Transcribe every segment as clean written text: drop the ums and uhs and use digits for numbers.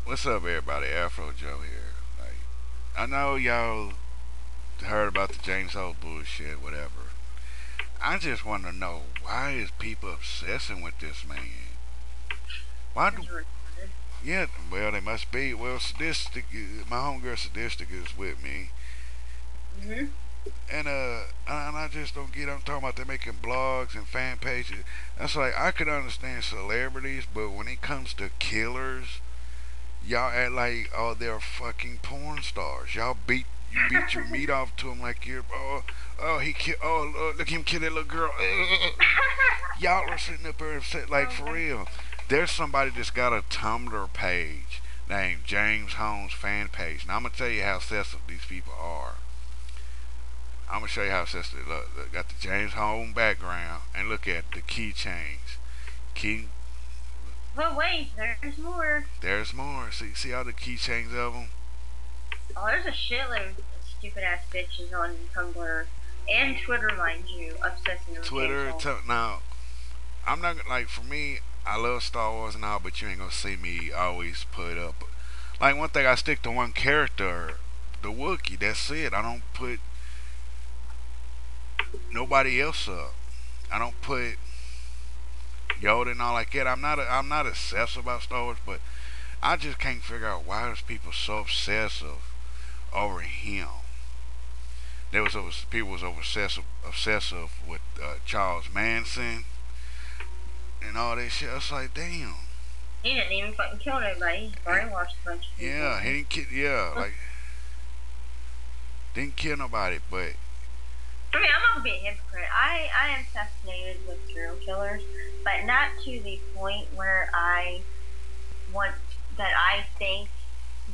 What's up, everybody? Afro Joe here. Like, I know y'all heard about the James Hole bullshit, whatever. I just want to know why is people obsessing with this man? Why do? Because you're retarded. Yeah, well, they must be. Well, sadistic. My homegirl sadistic is with me, Hmm. and I just don't get. I'm talking about they making blogs and fan pages. That's like I could understand celebrities, but when it comes to killers, y'all act like oh they're fucking porn stars. You beat your meat off to them like you're he killed look him kill that little girl. Y'all are sitting up there upset like Oh for my real. There's somebody that's got a Tumblr page named James Holmes fan page. Now I'm gonna tell you how obsessive these people are. I'm gonna show you how obsessive they look. They got the James Holmes background and look at the keychains. Key But wait, there's more. There's more. See all the keychains of them. Oh, there's a shitload of stupid ass bitches on Tumblr and Twitter, mind you, obsessing with James Twitter. Hall. Now I'm not like for me. I love Star Wars and all, but you ain't gonna see me always put up. Like one thing, I stick to one character, the Wookiee. That's it. I don't put nobody else up. I don't put Yoda and all like that. I'm not obsessed about Star Wars, but I just can't figure out why there's people so obsessive over him. People was obsessive with Charles Manson and all that shit. I was like, damn. He didn't even fucking kill nobody. He brainwashed a bunch of people. Yeah, he didn't kill. Yeah, like didn't kill nobody, but I mean, I'm not being a hypocrite. I am fascinated with serial killers, but not to the point where want I think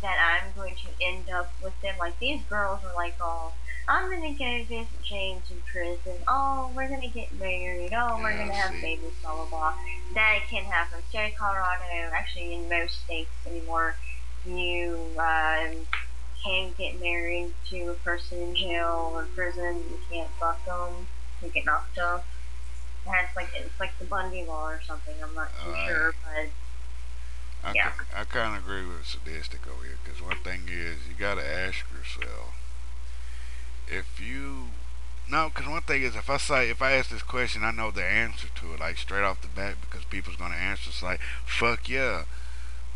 that I'm going to end up with them. Like these girls are like, oh, I'm gonna go visit James in prison. Oh, we're gonna get married. Oh, we're yeah, gonna have see, babies. Blah blah blah. That can happen. State of Colorado, actually in most states anymore, you can get married to a person in jail or prison. You can't fuck them. You get knocked up. And it's like the Bundy law or something. I'm not too all right. sure, but yeah. I kind of agree with sadistic over here because one thing is you gotta ask yourself if you no, because one thing is if I ask this question, I know the answer to it like straight off the bat because people's gonna answer it's like fuck yeah.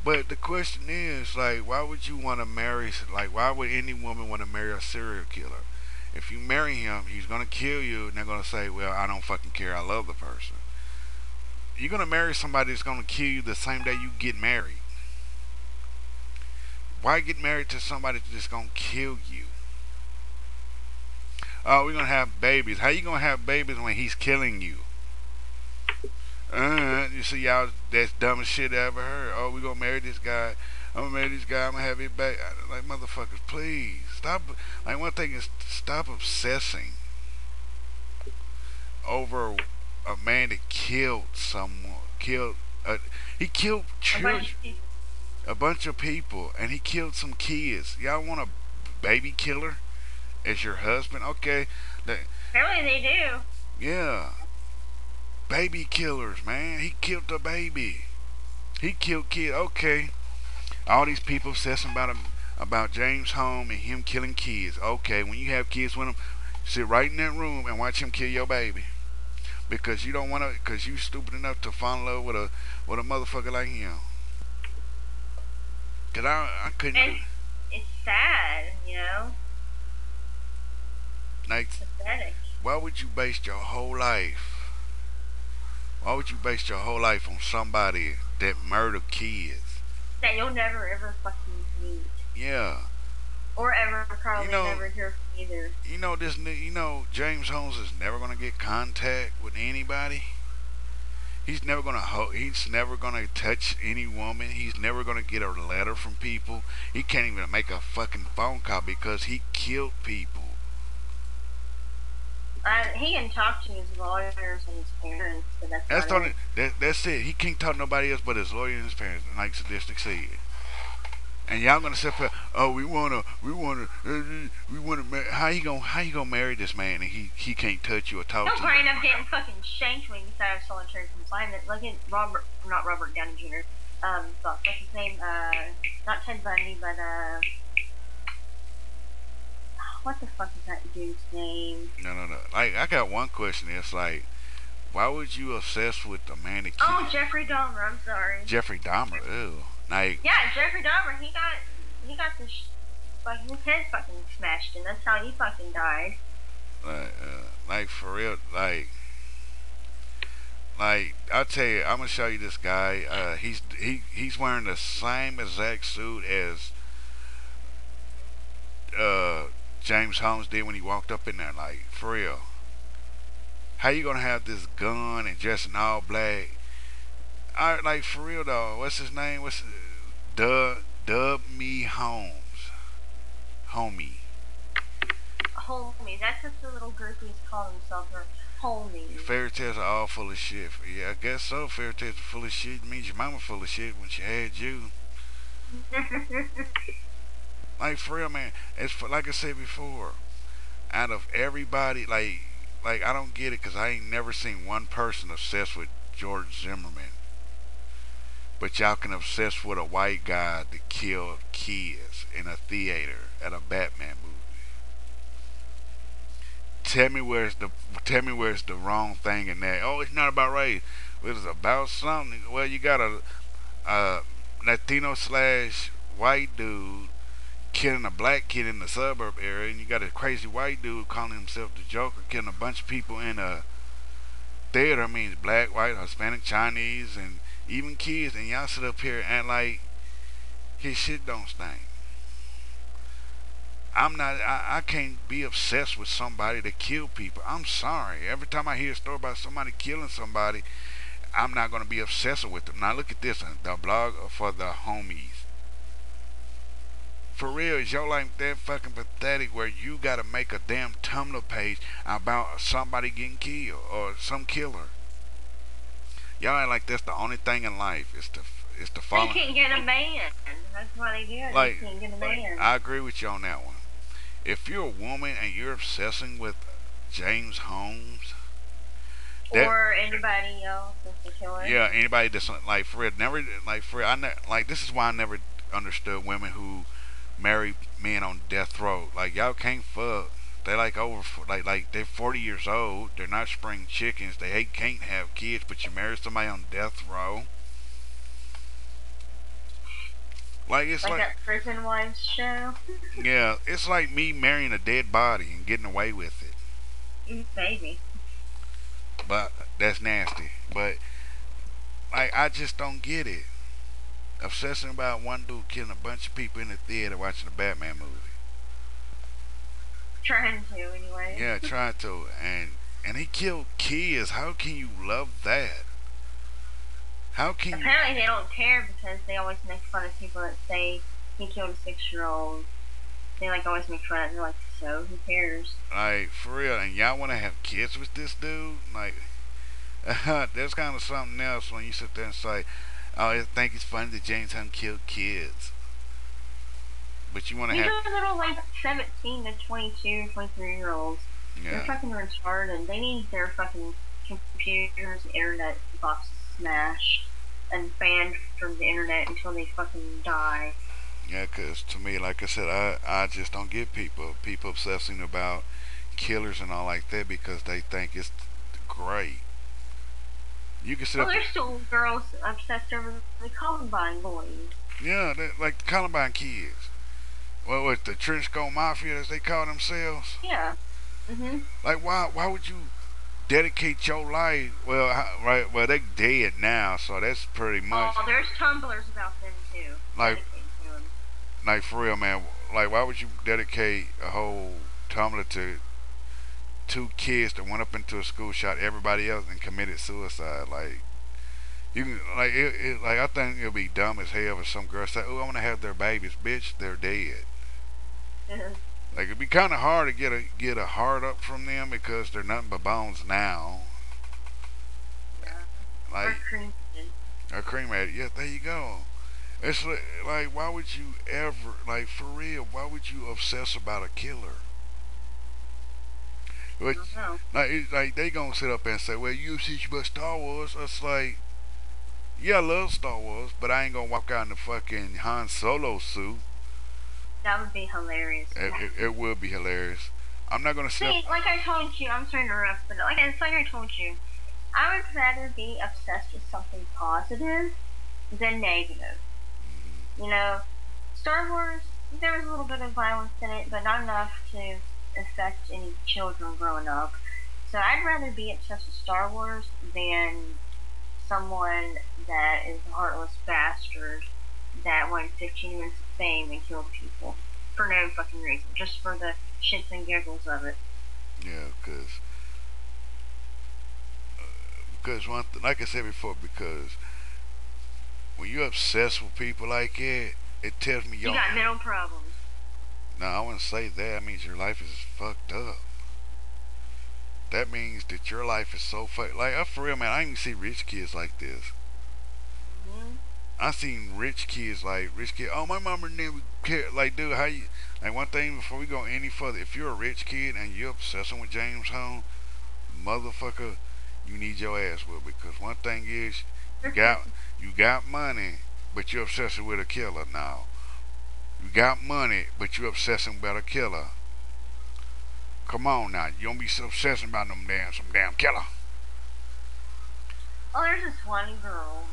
But the question is like why would you want to marry like why would any woman want to marry a serial killer? If you marry him, he's gonna kill you, and they're gonna say, "Well, I don't fucking care. I love the person." You're gonna marry somebody that's gonna kill you the same day you get married. Why get married to somebody that's just gonna kill you? Oh, we're gonna have babies. How you gonna have babies when he's killing you? You see, y'all, that's dumbest shit I ever heard. Oh, we gonna marry this guy. I'm gonna marry this guy. I'm gonna have it back. Like motherfuckers, please stop. Like one thing is stop obsessing over a man that killed someone. He killed A bunch children, of people. a bunch of people, and he killed some kids. Y'all want a baby killer as your husband? Okay, Apparently they do. yeah, baby killers, man. He killed a baby. He killed kids. Okay, all these people obsessing about James Home and him killing kids. Okay, when you have kids with him, sit right in that room and watch him kill your baby because you don't want to because you stupid enough to fall in love with a motherfucker like him. Cause I couldn't do And it's sad, you know? like It's pathetic. why would you base your whole life? Why would you base your whole life on somebody that murdered kids? That you'll never ever fucking meet. Yeah, Or ever you probably know, never hear from either. James Holmes is never gonna get contact with anybody. He's never gonna touch any woman. He's never gonna get a letter from people. He can't even make a fucking phone call because he killed people. He can talk to his lawyers and his parents, but that's That's about the it. only, that's it. He can't talk to nobody else but his lawyer and his parents, like Sadistic said. And y'all gonna sit there, oh, we wanna. How you gonna marry this man and he can't touch you or talk He'll to you? probably end up getting fucking shanked when he gets out of solitary confinement. Look at Robert, not Robert Downey Jr. What's his name? not Ted Bundy, but what the fuck is that dude's name? No. Like, I got one question. It's like, why would you obsess with the man that killed Oh, Jeffrey Dahmer. I'm sorry. Jeffrey Dahmer? Ew. Like, Yeah, Jeffrey Dahmer. He got this fucking his head fucking smashed in. That's how he fucking died. like for real. Like I'll tell you, I'm gonna show you this guy. He's wearing the same exact suit as uh, James Holmes did when he walked up in there. Like for real, how you gonna have this gun and dressed in all black? I like for real though. What's his name? Dub me Holmes, homie. Homie. That's what the little groupies call themselves. Or homies. Fairy tales are all full of shit. Yeah, I guess so. Fairy tales are full of shit. It means your mama full of shit when she had you. Like for real, man. Like I said before. Out of everybody, like I don't get it because I ain't never seen one person obsessed with George Zimmerman. But y'all can obsess with a white guy that killed kids in a theater at a Batman movie. Tell me where's the wrong thing in that. Oh, it's not about race. It's about something. Well, you got a Latino slash white dude killing a black kid in the suburb area, and you got a crazy white dude calling himself the Joker, killing a bunch of people in a theater. I mean, black, white, Hispanic, Chinese, and even kids. And y'all sit up here and like his shit don't stink. I'm not. I can't be obsessed with somebody that kill people. I'm sorry. Every time I hear a story about somebody killing somebody, I'm not gonna be obsessed with them. Now look at this. The blog for the homies. For real, is your life that fucking pathetic where you gotta make a damn Tumblr page about somebody getting killed or some killer? Y'all act like that's the only thing in life. It's the They falling. can't get a man. That's why they do it. Like, They can't get a man. I agree with you on that one. If you're a woman and you're obsessing with James Holmes, or anybody else that's a killer. yeah, anybody that's like for real, never like for real, like this is why I never understood women who marry men on death row. Like y'all can't fuck. They like like they're 40 years old. They're not spring chickens. Can't have kids, but you marry somebody on death row. Like it's like that Prison Wives show. Yeah, it's like me marrying a dead body and getting away with it. Maybe. But that's nasty. But like I just don't get it. Obsessing about one dude killing a bunch of people in the theater watching a Batman movie. Trying to anyway. Yeah, trying to, and he killed kids. How can you love that? How can you? Apparently they don't care because they always make fun of people that say he killed a 6-year-old. They like always make fun of it. They're like, so who cares? Like for real, and y'all want to have kids with this dude? Like, there's kind of something else when you sit there and say, "Oh, I think it's funny that James Hunt killed kids," but you want to These have are little like 17 to 22, 23-year-olds. They're yeah, fucking retarded. They need their fucking computers, internet boxes smashed and banned from the internet until they fucking die. yeah. Because to me, like I said, I just don't get people obsessing about killers and all like that because they think it's great. You can sit Well, up, there's still girls obsessed over the Columbine boys. yeah, like the Columbine kids. Well, with the trench coat mafia, as they call themselves. Yeah. Like, why would you dedicate your life? Well, right, well, they dead now, so that's pretty much Oh, there's tumblers about them too. like, Dedicated to them. like for real, man. Like, why would you dedicate a whole Tumblr to two kids that went up into a school, shot everybody else, and committed suicide? Like, you can, like I think it'll be dumb as hell if some girl say, "Oh, I want to have their babies." Bitch, they're dead. Like it'd be kind of hard to get a heart up from them because they're nothing but bones now. Yeah. Like Or cremated. or cremated. Yeah, there you go. It's like why would you ever like for real? Why would you obsess about a killer? I Which don't know. like they gonna sit up and say, "Well, you see about Star Wars." It's like Yeah, I love Star Wars, but I ain't gonna walk out in the fucking Han Solo suit. That would be hilarious. It would be hilarious. I'm not gonna sit up. See, like I told you, I'm sorry to interrupt, but it's like I told you, I would rather be obsessed with something positive than negative. You know, Star Wars, there was a little bit of violence in it, but not enough to affect any children growing up. So I'd rather be obsessed with Star Wars than someone that is a heartless bastard that wanted 15 minutes of fame and killed people for no fucking reason, just for the shits and giggles of it. Yeah, because like I said before, because when you're obsessed with people like that, it tells me You yo. got mental problems. No, I wouldn't say that. That means your life is fucked up. That means that your life is so fucked. Like, for real, man, I even see rich kids like this. Hmm. I seen rich kids like rich kid. Oh, my mama never cared. Like, dude, how you? Like, one thing before we go any further, if you're a rich kid and you're obsessing with James Home, motherfucker, you need your ass with, because one thing is you got you got money, but you're obsessing with a killer now. You got money, but you're obsessing about a killer. Come on now, you don't be so obsessing about some damn killer. Oh, there's this one girl.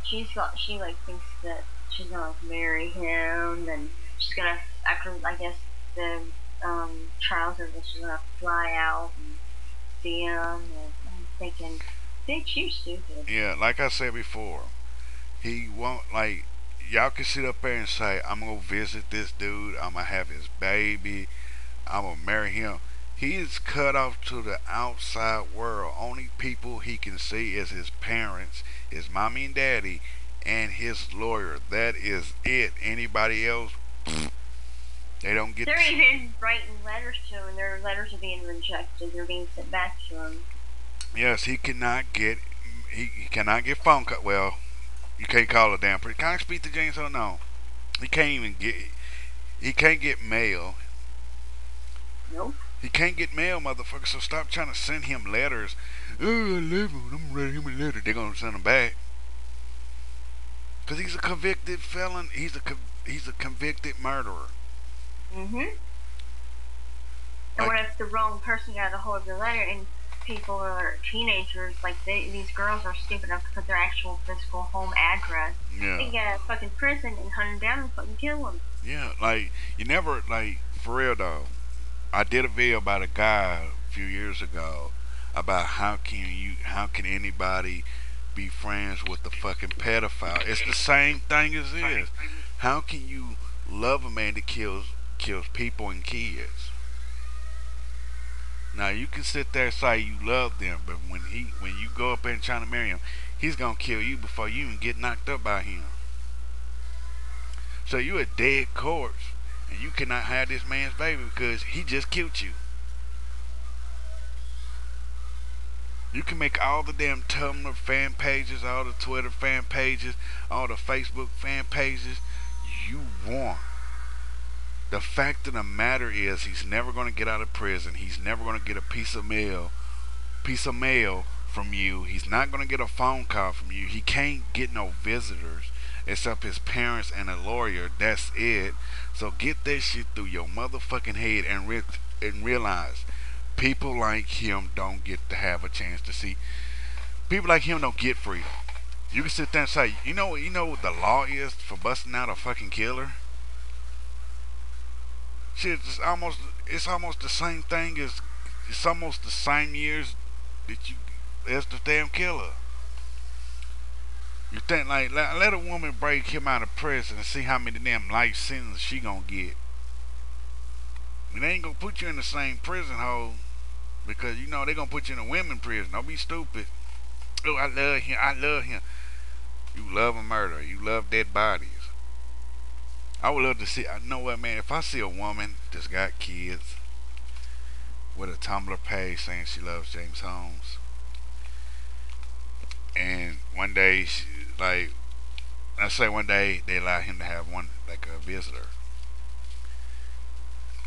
She like thinks that she's gonna like, marry him, and she's gonna after I guess the trials of this, she's gonna fly out and see him. And I'm thinking, bitch, you stupid. Yeah, like I said before, he won't like y'all can sit up there and say, I'm gonna visit this dude, I'm gonna have his baby, I'm gonna marry him. He is cut off to the outside world. Only people he can see is his parents, his mommy and daddy, and his lawyer. That is it. Anybody else, they don't get. They're even writing letters to him, and their letters are being rejected. They're being sent back to him. Yes, he cannot get. He cannot get phone call. Well, you can't call a damn. Can I speak to James? Oh no, he can't even get. He can't get mail. Nope. He can't get mail, motherfucker. So stop trying to send him letters. Oh, I love him. I'm writing him a letter. They're gonna send him back because he's a convicted felon. He's a convicted murderer. Mhm. And Like, what if the wrong person got a hold of the letter and people are teenagers, like these girls are stupid enough to put their actual physical home address? They yeah, can get a fucking prison and hunt them down and fucking kill them. yeah. Like you never like for real though. I did a video about a guy a few years ago about how can anybody be friends with the fucking pedophile? It's the same thing as this. How can you love a man that kills people and kids? Now you can sit there and say you love them, but when you go up there and trying to marry him, he's gonna kill you before you even get knocked up by him. So you a dead corpse, and you cannot have this man's baby because he just killed you. You can make all the damn Tumblr fan pages, all the Twitter fan pages, all the Facebook fan pages you want. The fact of the matter is he's never going to get out of prison. He's never going to get a piece of mail from you. He's not going to get a phone call from you. He can't get no visitors except his parents and a lawyer. That's it. So get that shit through your motherfucking head and realize people like him don't get to have a chance to see. People like him don't get freedom. You can sit there and say, you know what the law is for busting out a fucking killer? Shit, it's almost the same thing as it's almost the same years that you as the damn killer. You think like let a woman break him out of prison and see how many damn life sentences she gonna get. They ain't gonna put you in the same prison hole because you know they gonna put you in a women prison. Don't be stupid. Oh, I love him. I love him. You love a murderer. You love dead bodies. I would love to see. I know what, man. If I see a woman that's got kids with a Tumblr page saying she loves James Holmes, and one day, like, let's say one day they allow him to have one like a visitor,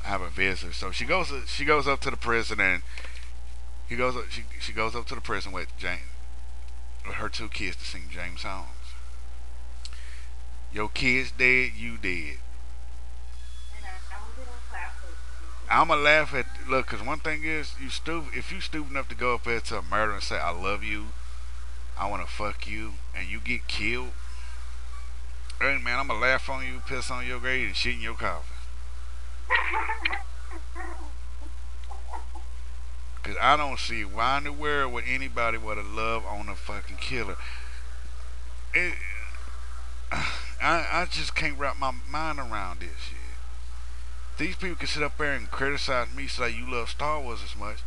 have a visitor. So she goes up to the prison and he goes up, she goes up to the prison with James her two kids to sing James Holmes. Your kids dead, you dead. And I was gonna laugh at I'ma laugh at look, cause one thing is you stupid. If you stupid enough to go up there to a murder and say I love you, I wanna fuck you, and you get killed, hey man, I'ma laugh on you, piss on your grave, and shit in your coffin. Cause I don't see why in the world would anybody would have love on a fucking killer. It, I just can't wrap my mind around this shit. These people can sit up there and criticize me, say you love Star Wars as much.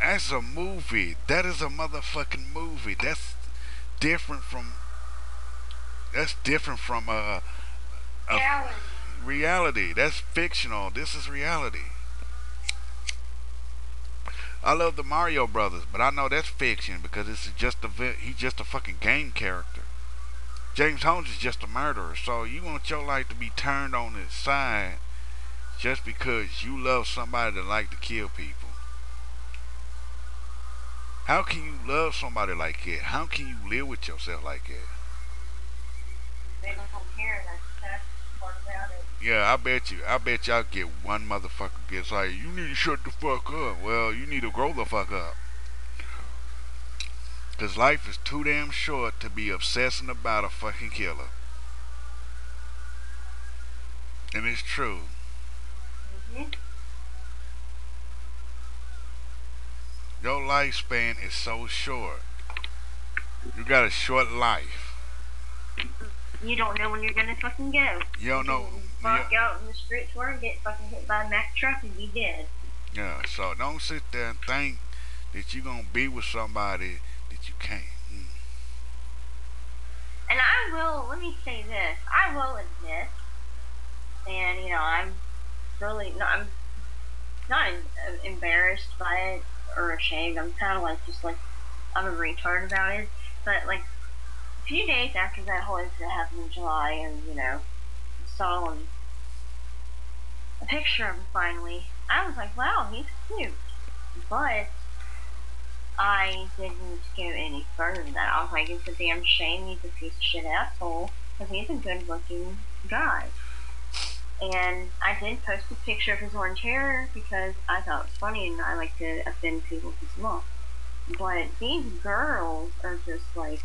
That's a movie. That is a motherfucking movie. Different from. That's different from a reality. reality. That's fictional. This is reality. I love the Mario Brothers, but I know that's fiction because it's just he's just a fucking game character. James Holmes is just a murderer. So you want your life to be turned on its side just because you love somebody that like to kill people. How can you love somebody like that? How can you live with yourself like that? They don't care. That's part about it. Yeah, I bet y'all get one motherfucker gets like, you need to shut the fuck up. Well, you need to grow the fuck up. Cause life is too damn short to be obsessing about a fucking killer. And it's true. Hmm. Your lifespan is so short. You got a short life. You don't know when you're gonna fucking go. You don't You know. can Yeah, walk out in the street or and get fucking hit by a Mack truck and be dead. yeah. So don't sit there and think that you're gonna be with somebody that you can't. And I will, let me say this, I will admit, and I'm really, no, I'm not embarrassed by it or ashamed. I'm kind of like, just like, I'm a retard about it. But like, a few days after that whole incident happened in July, and saw a picture of him finally, I was like, wow, he's cute. But I didn't go any further than that. I was like, it's a damn shame he's a piece of shit asshole, because he's a good looking guy. And I did post a picture of his orange hair because I thought it was funny and I like to offend people as well. But these girls are just like,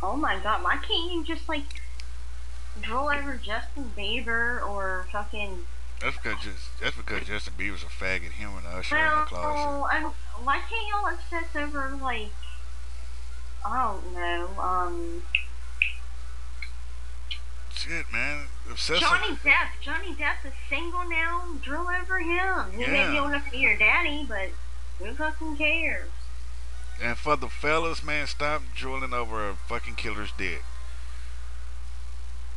oh my god, why can't you just like drool over Justin Bieber or fucking. That's because Justin Bieber's a faggot. Him and Usher in the closet. Why can't y'all obsess over like, I don't know, Shit, man. Obsessive. Johnny Depp is single now. Drool over him. He may be Yeah. old enough to be your daddy, but who fucking cares? And for the fellas, man, stop drooling over a fucking killer's dick.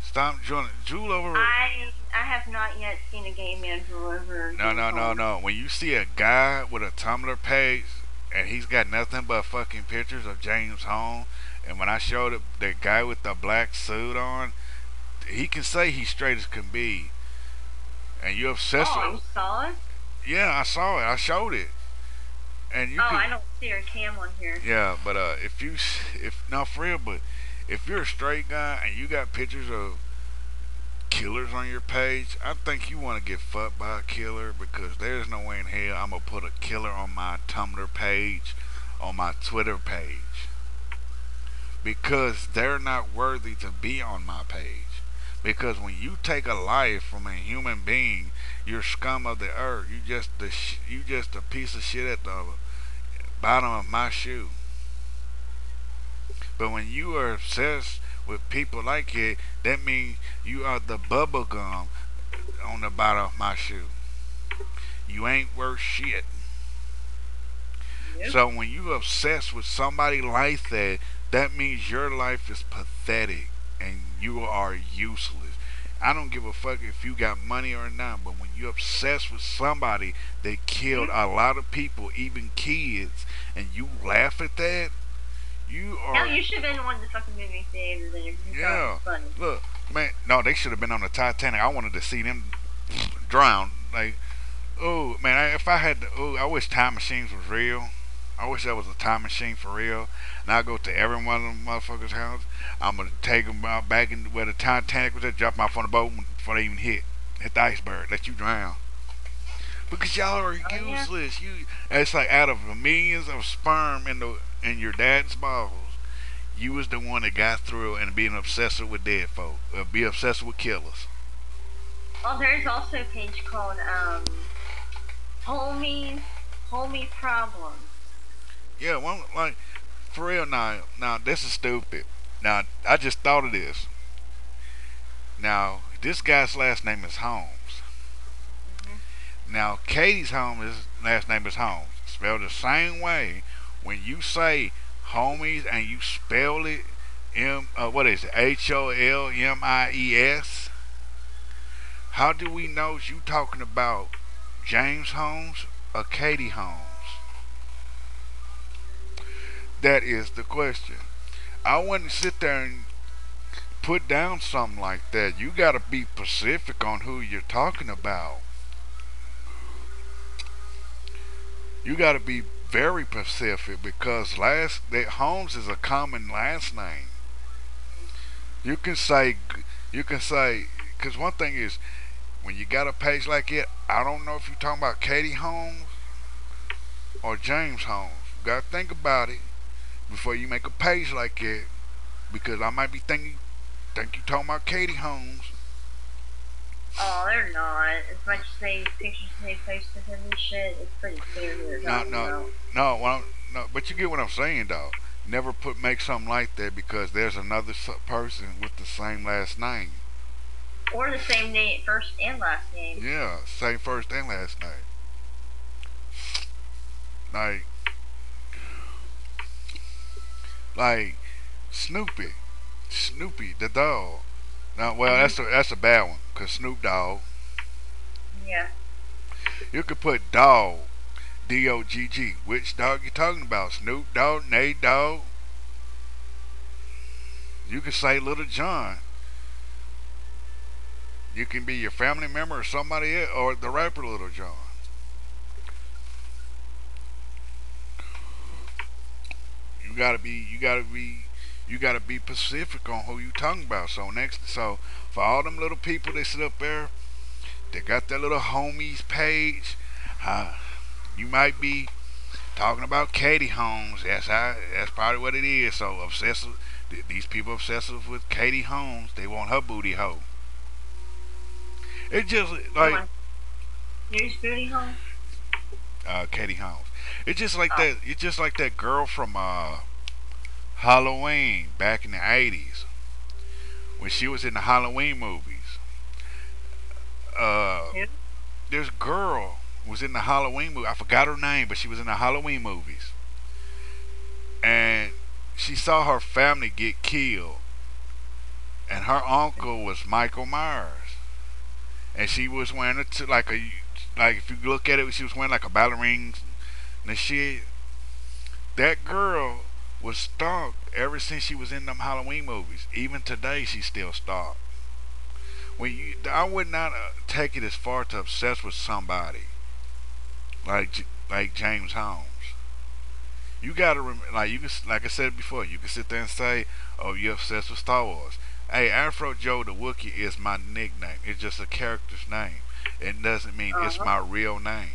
Stop drooling. Drool over. I have not yet seen a gay man drool over. No. When you see a guy with a Tumblr page and he's got nothing but fucking pictures of James Holmes, and when I showed it, the guy with the black suit on, he can say he's straight as can be. And you obsessed Oh, you with. saw it? Yeah, I saw it. I showed it. And you Oh, can. I don't see her cam on here. Yeah, but if not for real, but if you're a straight guy and you got pictures of killers on your page, I think you want to get fucked by a killer because there's no way in hell I'm gonna put a killer on my Tumblr page, on my Twitter page, because they're not worthy to be on my page. Because when you take a life from a human being, you're scum of the earth. You just a piece of shit at the bottom of my shoe. But when you are obsessed with people like it, that means you are the bubble gum on the bottom of my shoe. You ain't worth shit. Yep. So when you obsessed with somebody like that, that means your life is pathetic and you are useless. I don't give a fuck if you got money or not, but when you obsessed with somebody that killed a lot of people, even kids, and you laugh at that, you No, are. you should have been on the fucking movie theater then if you thought it Yeah. was funny. Look, man, no, they should have been on the Titanic. I wanted to see them drown. Like, oh man, if I had to, oh, I wish time machines was real. I wish that was a time machine for real. And I go to every one of them motherfuckers' house. I'm gonna take them out back in where the Titanic was at, drop them off on the boat before they even hit the iceberg, let you drown. Because y'all are Oh yeah. useless. It's like out of the millions of sperm in your dad's balls, you was the one that got through and being obsessed with dead folk, be obsessed with killers. Well, there's also a page called Homie Homie Problems. Yeah, one like for real now. Now this is stupid. Now I just thought of this. Now this guy's last name is Holmes. Hmm. Now Katie's last name is Holmes, spelled the same way. When you say homies and you spell it what is it, Holmies? How do we know you talking about James Holmes or Katie Holmes? That is the question. I wouldn't sit there and put down something like that. You got to be specific on who you're talking about. You got to be very specific because last that Holmes is a common last name. You can say you can say because one thing is when you got a page like it, I don't know if you're talking about Katie Holmes or James Holmes. You got to think about it before you make a page like it because I might be think you talking about Katie Holmes. Oh, they're not. As much as they pictures they post of him and shit, it's pretty clear who they're No, talking no, about. no, no. But you get what I'm saying, though. Never make something like that because there's another person with the same last name. Or the same name, first and last name. Yeah, same first and last name. Like, like Snoopy, Snoopy the dog. Now, well, Hmm. that's a bad one because Snoop Dogg. Yeah. You could put dog, Dogg. Which dog you talking about? Snoop Dogg, Nate Dogg. You could say Little John. You can be your family member or somebody else, or the rapper Little John. You gotta be specific on who you talking about. So for all them little people that sit up there, they got their little homies page. Uh, you might be talking about Katie Holmes. That's probably what it is. So obsessive. These people obsessive with Katie Holmes. They want her booty hole. It just They like want news booty hole. Katie Holmes. It's just like Oh. that. It's just like that girl from Halloween back in the '80s when she was in the Halloween movies. Uh, Who? this girl was in the Halloween movie. I forgot her name, but she was in the Halloween movies, and she saw her family get killed, and her uncle was Michael Myers, and she was wearing like if you look at it, she was wearing like a ballerina and shit. That girl was stalked ever since she was in them Halloween movies. Even today, she's still stalked. I would not take it as far to obsess with somebody like James Holmes. You gotta like you can like I said before. You can sit there and say, "Oh, you're obsessed with Star Wars." Hey, Afro Joe the Wookiee is my nickname. It's just a character's name. It doesn't mean Uh it's huh. my real name.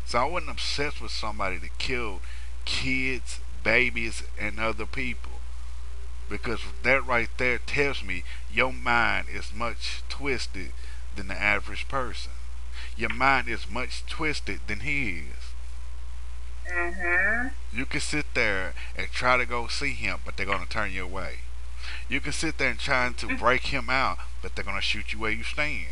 So I wasn't obsessed with somebody that killed kids, babies, and other people. Because that right there tells me your mind is much twisted than the average person. Your mind is much twisted than his. Uh huh. You can sit there and try to go see him, but they're gonna turn you away. You can sit there and try to break him out, but they're gonna shoot you where you stand.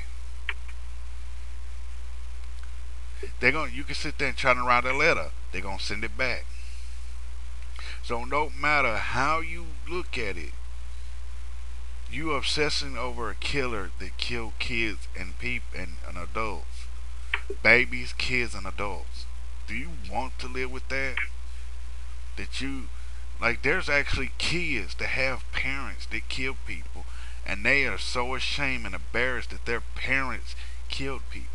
You can sit there and try to write a letter. They're gonna send it back. So no matter how you look at it, you obsessing over a killer that killed kids and and adults, babies, kids, and adults. Do you want to live with that? That you like? There's actually kids that have parents that kill people, and they are so ashamed and embarrassed that their parents killed people.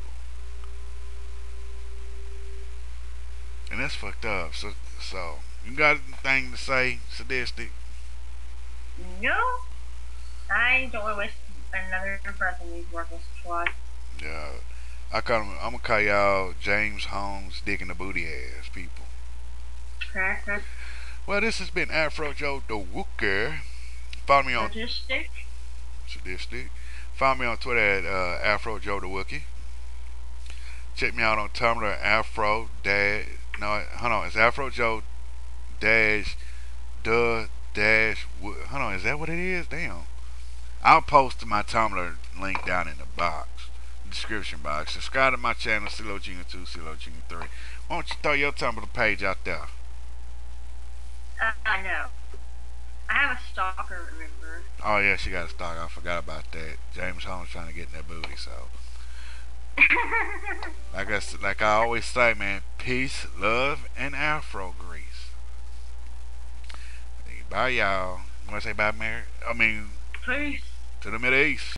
And that's fucked up. So you got anything to say, sadistic? No, I don't want to waste another breath on these worthless twats. Yeah. I call him, I'm gonna call y'all James Holmes digging the booty ass people. Well, this has been Afro Joe the Wooker. Follow me on Sadistic. sadistic. Follow me on Twitter at Afro Joe the Wookie. Check me out on Tumblr Afro dash no hold on, it's Afro Joe dash the dash hold on, is that what it is? Damn. I'll post my Tumblr link down in the box, description box. Subscribe to my channel, CeeLo Junior 2, CeeLo Junior 3. Why don't you throw your Tumblr page out there? I know. I have a stalker, remember? Oh yeah, she got a stock. I forgot about that. James Holmes trying to get in that booty, so like I always say, man, peace, love, and Afro grease. Bye, y'all. You want to say bye, Mary? I mean, Peace. to the Middle East.